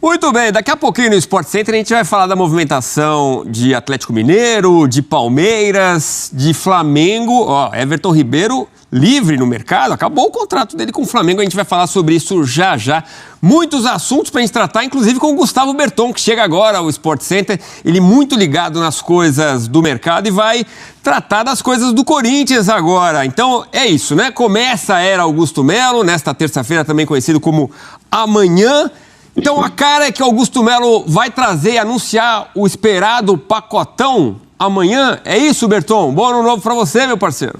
Muito bem, daqui a pouquinho no Sport Center a gente vai falar da movimentação de Atlético Mineiro, de Palmeiras, de Flamengo. Ó, Everton Ribeiro livre no mercado, acabou o contrato dele com o Flamengo, a gente vai falar sobre isso já já. Muitos assuntos para a gente tratar, inclusive com o Gustavo Berton, que chega agora ao Sport Center, ele muito ligado nas coisas do mercado e vai tratar das coisas do Corinthians agora. Então é isso, né? Começa a era Augusto Melo, nesta terça-feira também conhecido como Amanhã. Então a cara é que Augusto Melo vai trazer e anunciar o esperado pacotão amanhã. É isso, Berton? Bom ano novo para você, meu parceiro.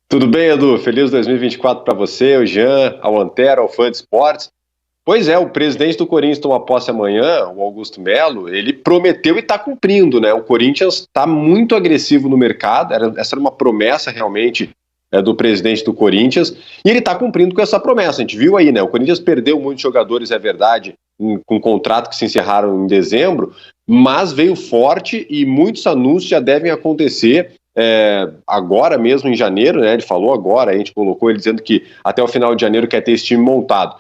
Tudo bem, Edu? Feliz 2024 para você, o Jean, ao Antero, ao Fã de Esportes. Pois é, o presidente do Corinthians toma posse amanhã, o Augusto Melo, ele prometeu e está cumprindo, né? O Corinthians está muito agressivo no mercado, essa era uma promessa realmente do presidente do Corinthians, e ele está cumprindo com essa promessa. A gente viu aí, né? O Corinthians perdeu muitos jogadores, é verdade, com contratos que se encerraram em dezembro, mas veio forte e muitos anúncios já devem acontecer agora mesmo em janeiro, né? Ele falou agora, a gente colocou ele dizendo que até o final de janeiro quer ter esse time montado.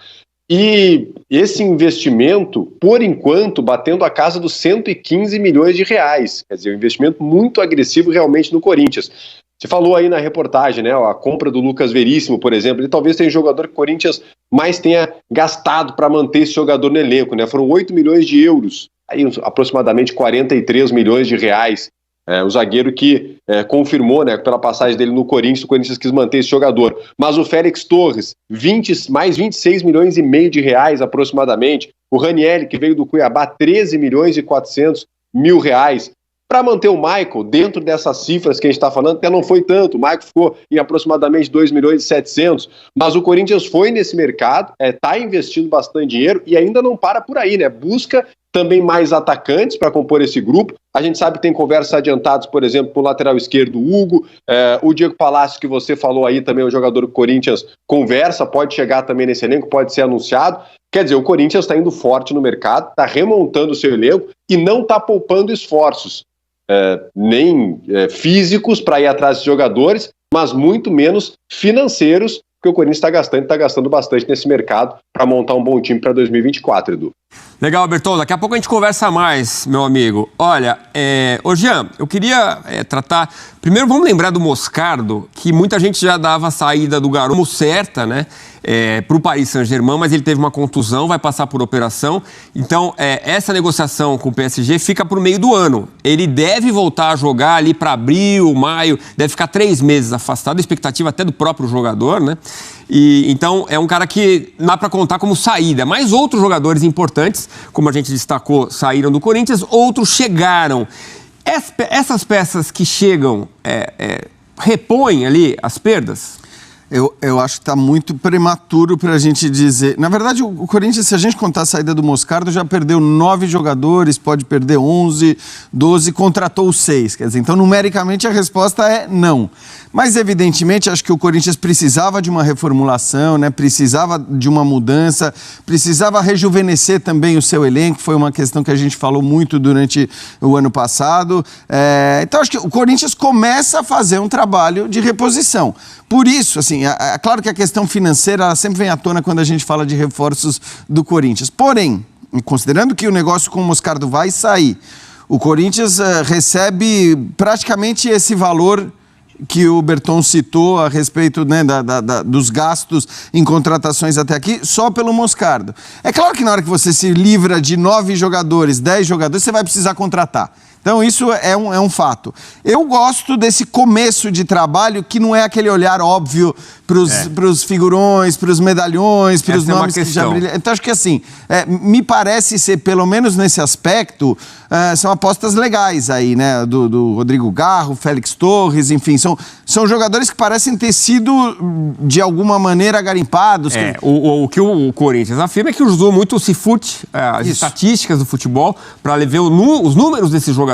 E esse investimento, por enquanto, batendo a casa dos 115 milhões de reais. Quer dizer, um investimento muito agressivo realmente no Corinthians. Você falou aí na reportagem, né? A compra do Lucas Veríssimo, por exemplo, ele talvez tenha o jogador que o Corinthians mais tenha gastado para manter esse jogador no elenco, né? Foram 8 milhões de euros, aí aproximadamente 43 milhões de reais. O zagueiro que confirmou, né, pela passagem dele no Corinthians, o Corinthians quis manter esse jogador. Mas o Félix Torres, mais 26 milhões e meio de reais aproximadamente. O Ranieri, que veio do Cuiabá, 13 milhões e 400 mil reais. Para manter o Michael dentro dessas cifras que a gente está falando, até não foi tanto. O Michael ficou em aproximadamente 2 milhões e 700. Mas o Corinthians foi nesse mercado, está investindo bastante dinheiro e ainda não para por aí, né? Busca também mais atacantes para compor esse grupo. A gente sabe que tem conversas adiantadas, por exemplo, com o lateral esquerdo, o Hugo, o Diego Palácio, que você falou aí também, é um jogador que o Corinthians conversa, pode chegar também nesse elenco, pode ser anunciado. Quer dizer, o Corinthians está indo forte no mercado, está remontando o seu elenco e não está poupando esforços, nem físicos para ir atrás de jogadores, mas muito menos financeiros, porque o Corinthians está gastando bastante nesse mercado para montar um bom time para 2024, Edu. Legal, Berton. Daqui a pouco a gente conversa mais, meu amigo. Olha, ô Jean, eu queria tratar... Primeiro, vamos lembrar do Moscardo, que muita gente já dava a saída do garoto como certa, né? Para o Paris Saint-Germain, mas ele teve uma contusão, vai passar por operação. Então, essa negociação com o PSG fica para o meio do ano. Ele deve voltar a jogar ali para abril, maio, deve ficar 3 meses afastado, a expectativa até do próprio jogador, né? E então é um cara que dá para contar como saída. Mas outros jogadores importantes, como a gente destacou, saíram do Corinthians, outros chegaram. Essas peças que chegam repõem ali as perdas? Eu acho que está muito prematuro para a gente dizer... Na verdade, o Corinthians, se a gente contar a saída do Moscardo, já perdeu 9 jogadores, pode perder 11, 12, contratou 6. Quer dizer, então, numericamente, a resposta é não. Mas, evidentemente, acho que o Corinthians precisava de uma reformulação, né? Precisava de uma mudança, precisava rejuvenescer também o seu elenco, foi uma questão que a gente falou muito durante o ano passado. Então, acho que o Corinthians começa a fazer um trabalho de reposição. Por isso, assim, é claro que a questão financeira ela sempre vem à tona quando a gente fala de reforços do Corinthians. Porém, considerando que o negócio com o Moscardo vai sair, o Corinthians recebe praticamente esse valor que o Berton citou a respeito, né, dos gastos em contratações até aqui, só pelo Moscardo. É claro que na hora que você se livra de 9 jogadores, 10 jogadores, você vai precisar contratar. Então, isso é um fato. Eu gosto desse começo de trabalho que não é aquele olhar óbvio para os figurões, para os medalhões, para os nomes que já brilham. Então, acho que assim, me parece ser, pelo menos nesse aspecto, são apostas legais aí, né? Do Rodrigo Garro, Félix Torres, enfim, são jogadores que parecem ter sido, de alguma maneira, garimpados. O que o Corinthians afirma é que usou muito o Cifute, as estatísticas do futebol, para ver os números desses jogadores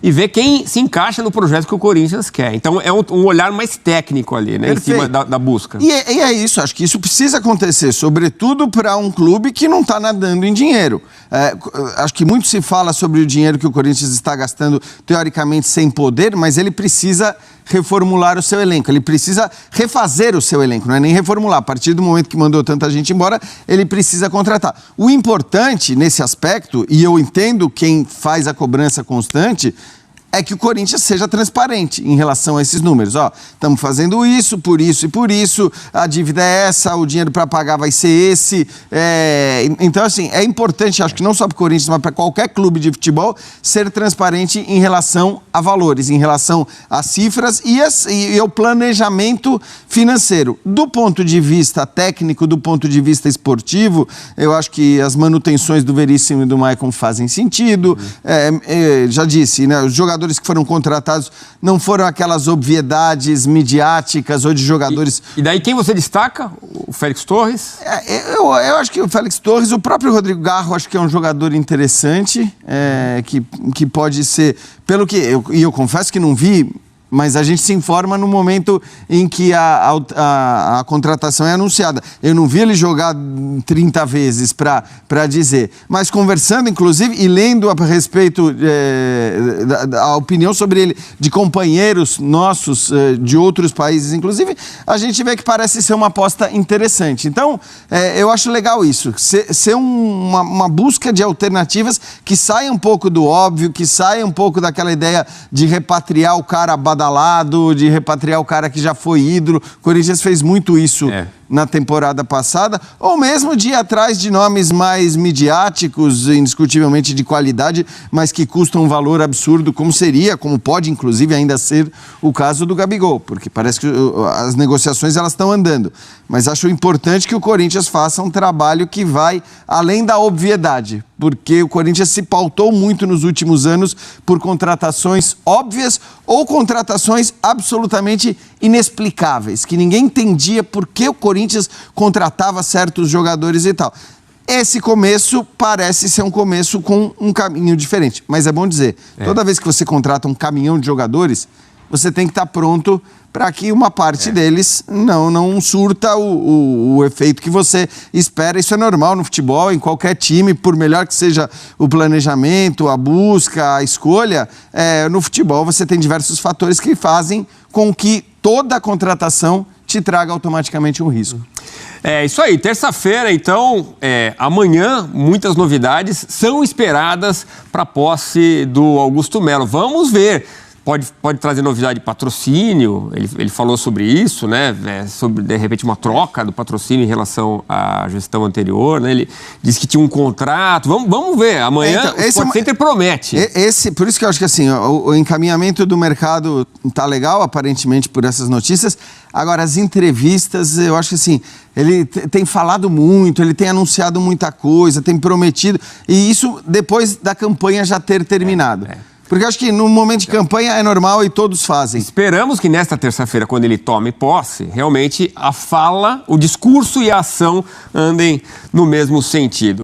e ver quem se encaixa no projeto que o Corinthians quer. Então, é um olhar mais técnico ali, né? Perfeito. Em cima da busca. E é isso, acho que isso precisa acontecer, sobretudo para um clube que não está nadando em dinheiro. Acho que muito se fala sobre o dinheiro que o Corinthians está gastando, teoricamente, sem poder, mas ele precisa reformular o seu elenco, ele precisa refazer o seu elenco, não é nem reformular. A partir do momento que mandou tanta gente embora, ele precisa contratar. O importante nesse aspecto, e eu entendo quem faz a cobrança constante, é que o Corinthians seja transparente em relação a esses números. Ó, estamos fazendo isso, por isso e por isso, a dívida é essa, o dinheiro para pagar vai ser esse. Então, assim, é importante, acho que não só para o Corinthians, mas para qualquer clube de futebol, ser transparente em relação a valores, em relação a cifras e ao planejamento financeiro. Do ponto de vista técnico, do ponto de vista esportivo, eu acho que as manutenções do Veríssimo e do Maicon fazem sentido. Já disse, né, os jogadores que foram contratados não foram aquelas obviedades midiáticas ou de jogadores... E daí quem você destaca? O Félix Torres? Eu acho que o Félix Torres, o próprio Rodrigo Garro, acho que é um jogador interessante, que pode ser... eu confesso que não vi... Mas a gente se informa no momento em que a contratação é anunciada. Eu não vi ele jogar 30 vezes para dizer. Mas conversando, inclusive, e lendo a respeito da opinião sobre ele de companheiros nossos de outros países, inclusive, a gente vê que parece ser uma aposta interessante. Então, eu acho legal isso. Ser uma busca de alternativas que saia um pouco do óbvio, que saia um pouco daquela ideia de repatriar o cara badalado, de repatriar o cara que já foi ídolo. O Corinthians fez muito isso na temporada passada, ou mesmo de ir atrás de nomes mais midiáticos, indiscutivelmente de qualidade, mas que custam um valor absurdo, como pode inclusive ainda ser o caso do Gabigol, porque parece que as negociações elas estão andando. Mas acho importante que o Corinthians faça um trabalho que vai além da obviedade, porque o Corinthians se pautou muito nos últimos anos por contratações óbvias ou contratações absolutamente inexplicáveis, que ninguém entendia por que o Corinthians contratava certos jogadores e tal. Esse começo parece ser um começo com um caminho diferente, mas é bom dizer, toda vez que você contrata um caminhão de jogadores, você tem que estar pronto para que uma parte deles não surta o efeito que você espera. Isso é normal no futebol, em qualquer time, por melhor que seja o planejamento, a busca, a escolha, no futebol você tem diversos fatores que fazem com que toda a contratação te traga automaticamente um risco. É isso aí, terça-feira, então, amanhã, muitas novidades são esperadas para a posse do Augusto Melo. Vamos ver. Pode trazer novidade de patrocínio, ele falou sobre isso, né? Sobre, de repente, uma troca do patrocínio em relação à gestão anterior, né? Ele disse que tinha um contrato. Vamos ver, amanhã o Sport Center promete. Por isso que eu acho que assim, o encaminhamento do mercado tá legal, aparentemente, por essas notícias. Agora, as entrevistas, eu acho que assim, ele tem falado muito, ele tem anunciado muita coisa, tem prometido, e isso depois da campanha já ter terminado. Porque eu acho que no momento de campanha é normal e todos fazem. Esperamos que nesta terça-feira, quando ele tome posse, realmente a fala, o discurso e a ação andem no mesmo sentido.